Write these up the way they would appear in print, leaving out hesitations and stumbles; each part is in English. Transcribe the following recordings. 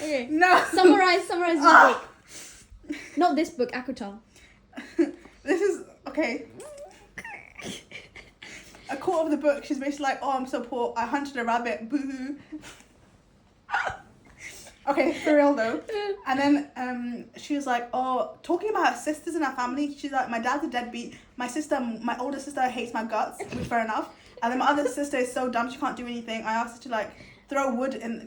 Okay. No. Summarize this book. Not this book, acotar. This is okay. A quote of the book, she's basically like, oh, I'm so poor, I hunted a rabbit, boo-hoo. Okay, for real though. And then she was like, oh, talking about her sisters in her family, she's like, my dad's a deadbeat, my older sister hates my guts, which fair enough. And then my other sister is so dumb, she can't do anything. I asked her to like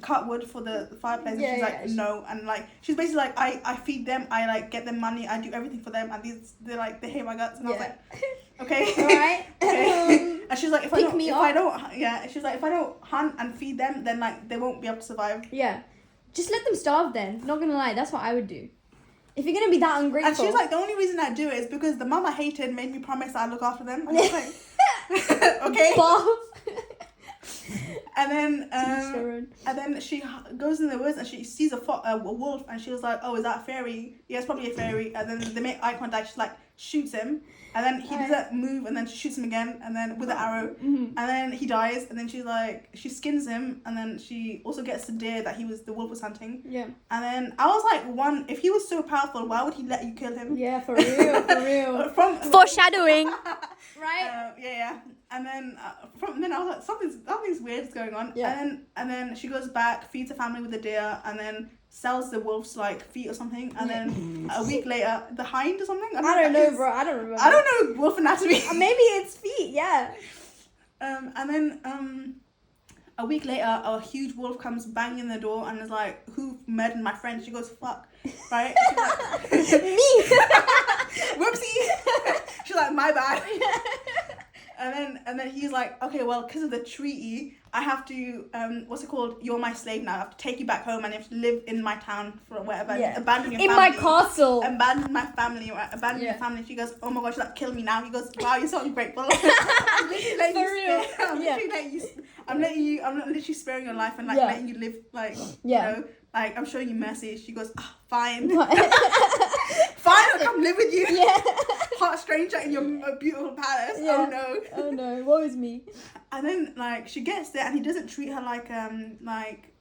cut wood for the fireplace, and she's like, no. And like, she's basically like, I feed them, I like get them money, I do everything for them, and they hate my guts. And I was like, okay. Alright. Okay. And she's like, if I don't hunt and feed them, then like they won't be able to survive. Yeah. Just let them starve then. Not gonna lie, that's what I would do. If you're gonna be that ungrateful. And she's like, the only reason I do it is because the mum I hated made me promise that I'd look after them. And I was like, okay. Bob. And then she goes in the woods and she sees a wolf, and she was like, oh, is that a fairy? Yeah, it's probably a fairy. And then they make eye contact. She's like, shoots him, and then he doesn't move, and then she shoots him again, and then with an arrow, and then he dies, and then she's like, she skins him, and then she also gets the deer that the wolf was hunting. Yeah. And then I was like, if he was so powerful, why would he let you kill him? Yeah, for real. Foreshadowing. Right? Yeah. And then then I was like, something's weird is going on. Yeah. And then she goes back, feeds her family with the deer, and then sells the wolf's like feet or something. And then a week later, the hind or something. I don't know, bro. I don't remember. I don't know wolf anatomy. Maybe it's feet. Yeah. And then a week later, a huge wolf comes banging in the door and is like, who murdered my friend? She goes, fuck. Right? She's like, me. Whoopsie. She's like, my bad. And then he's like, okay, well, because of the treaty, I have to, what's it called? You're my slave now. I have to take you back home, and you have to live in my town for whatever. Yeah. Abandon your in family. my castle. Abandon my family. Or abandon your family. She goes, oh my gosh, like, kill me now. He goes, wow, you're so ungrateful. I'm literally letting For real. I'm literally sparing your life and like letting you live, like, you know, like, I'm showing you mercy. She goes, fine. Fine, I'll come live with you. Yeah. Hot stranger in your beautiful palace. Yeah. Oh no, woe is me. And then like she gets there and he doesn't treat her like a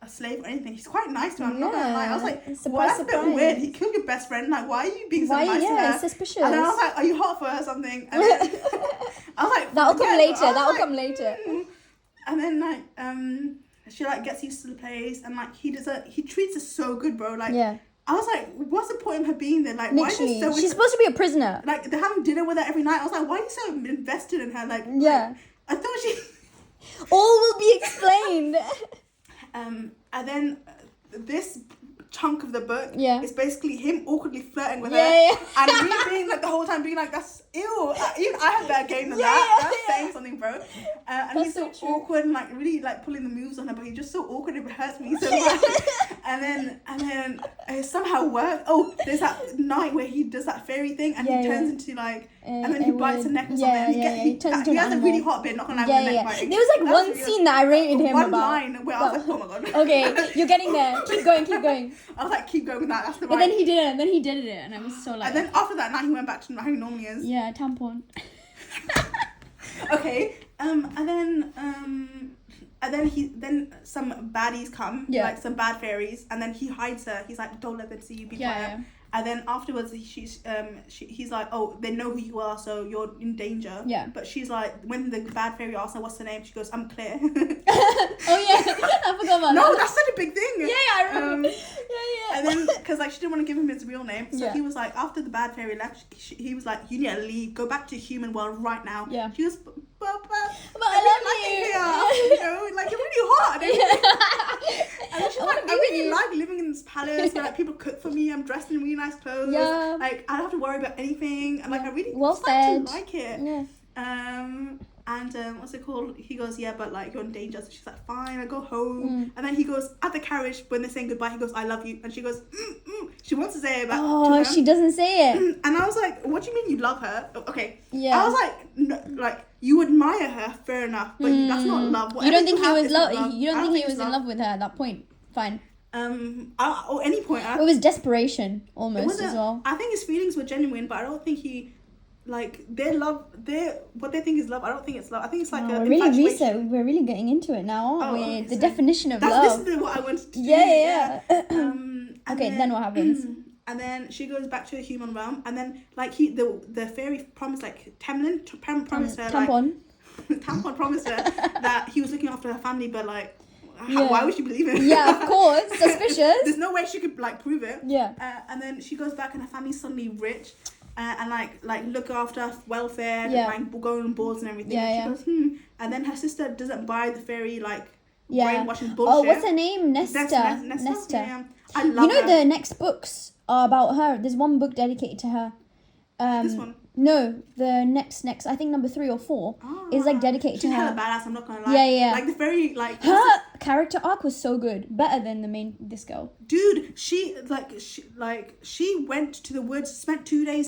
slave or anything. He's quite nice to her. I'm not gonna lie. I was like, well, that's a bit weird. He killed your best friend. Like, why are you being so nice to her? Yeah, suspicious. And then I was like, are you hot for her or something? And then I was like, that'll come later. And then like she like gets used to the place, and like he treats her so good, bro. Like I was like, what's the point of her being there? Like, literally, why is she she's supposed to be a prisoner. Like, they're having dinner with her every night. I was like, why are you so invested in her? Like, I thought she... All will be explained. And then this chunk of the book is basically him awkwardly flirting with her. And me being like, the whole time being like, that's ew. Even I have better game than that. That's saying something, bro. And he's so awkward and like really like pulling the moves on her, but he's just so awkward, it hurts me so much. And then it somehow worked. Oh, there's that night where he does that fairy thing and he turns into like, and then he bites her neck or something. He has a really hot bit, not gonna lie, with neck biting. There was like one scene that I rated him one about. line where I was like, oh my god. Okay, you're getting there. Keep going. I was like, keep going with that. That's the But then he did it, and I was so like. And then after that night, he went back to how he normally is. Yeah, tampon. Okay. And then some baddies come, like some bad fairies, and then he hides her. He's like, don't let them see you, be quiet. Yeah. And then afterwards, he's like, oh, they know who you are, so you're in danger. Yeah. But she's like, when the bad fairy asks her what's her name, she goes, I'm Claire. Oh yeah, I forgot about that. No, that's such a big thing. Yeah, I remember. And then, because like she didn't want to give him his real name, so he was like, after the bad fairy left, he was like, you need to leave, go back to human world right now. Yeah. She was, but I love you. You know, like, you're really hot. And then she's like, I really like living in this palace where like people cook for me. I'm dressed in really nice clothes. Yeah. Like, I don't have to worry about anything. And like, I really start to like it. Yeah. And what's it called? He goes, yeah, but like you're in danger. So she's like, fine, I go home. And then he goes at the carriage when they're saying goodbye. He goes, I love you. And she goes, She wants to say it back. Oh, she doesn't say it. And I was like, what do you mean you love her? Okay. Yeah. I was like, no, like you admire her, fair enough, but that's not love. You don't think he was love? You don't think he was in love with her at that point? Fine. Or any point. It was desperation almost as well. I think his feelings were genuine, but I don't think he. Like what they think is love, I don't think it's love. I think it's like we're really getting into it now, aren't we? The definition of love. This is what I wanted to do. Yeah. then what happens? And then she goes back to the human realm, and then like the fairy promised like promised her tampon. like tampon promised her that he was looking after her family, but like why would she believe him? Yeah, of course, suspicious. There's no way she could like prove it. Yeah. And then she goes back, and her family's suddenly rich, and like look after welfare, and go on boards and everything. And she goes and then her sister doesn't buy the fairy like brainwashing bullshit. Oh, what's her name? Nesta. Yeah. I love her. The next books are about her. There's one book dedicated to her. This one? No, the next, I think number 3 or 4 is like dedicated to her. She's hella badass, I'm not gonna lie. Yeah. Like the fairy, like her character arc was so good, better than this girl. Dude, she went to the woods, spent 2 days